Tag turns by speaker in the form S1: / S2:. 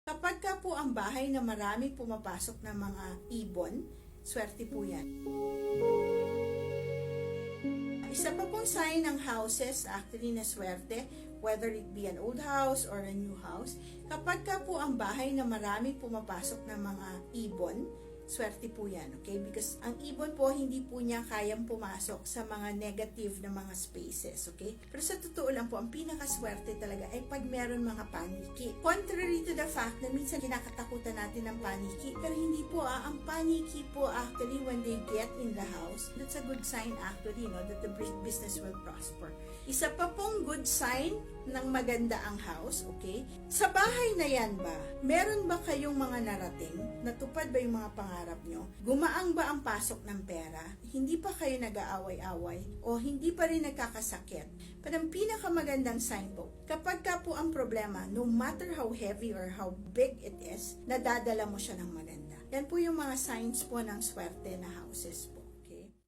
S1: Kapag ka po ang bahay na marami pumapasok na mga ibon, swerte po yan. Isa pa pong sign ng houses actually na swerte, whether it be an old house or a new house, kapag ka po ang bahay na marami pumapasok na mga ibon, swerte po yan, okay? Because ang ibon po, hindi po niya kayang pumasok sa mga negative na mga spaces, okay? Pero sa totoo lang po, ang pinakaswerte talaga ay pag meron mga paniki. Contrary to the fact na minsan kinakatakutan natin ng paniki, pero hindi po, ang paniki po actually when they get in the house, that's a good sign actually, no, that the business will prosper. Isa pa pong good sign ng maganda ang house, okay? Sa bahay na yan ba, meron ba kayong mga narating? Natupad ba yung mga pangarap nyo? Gumaang ba ang pasok ng pera? Hindi pa kayo nag-aaway-away? O hindi pa rin nagkakasakit? Pero ang pinakamagandang sign po, kapag ka po ang problema, no matter how heavy or how big it is, nadadala mo siya ng maganda. Yan po yung mga signs po ng swerte na houses po.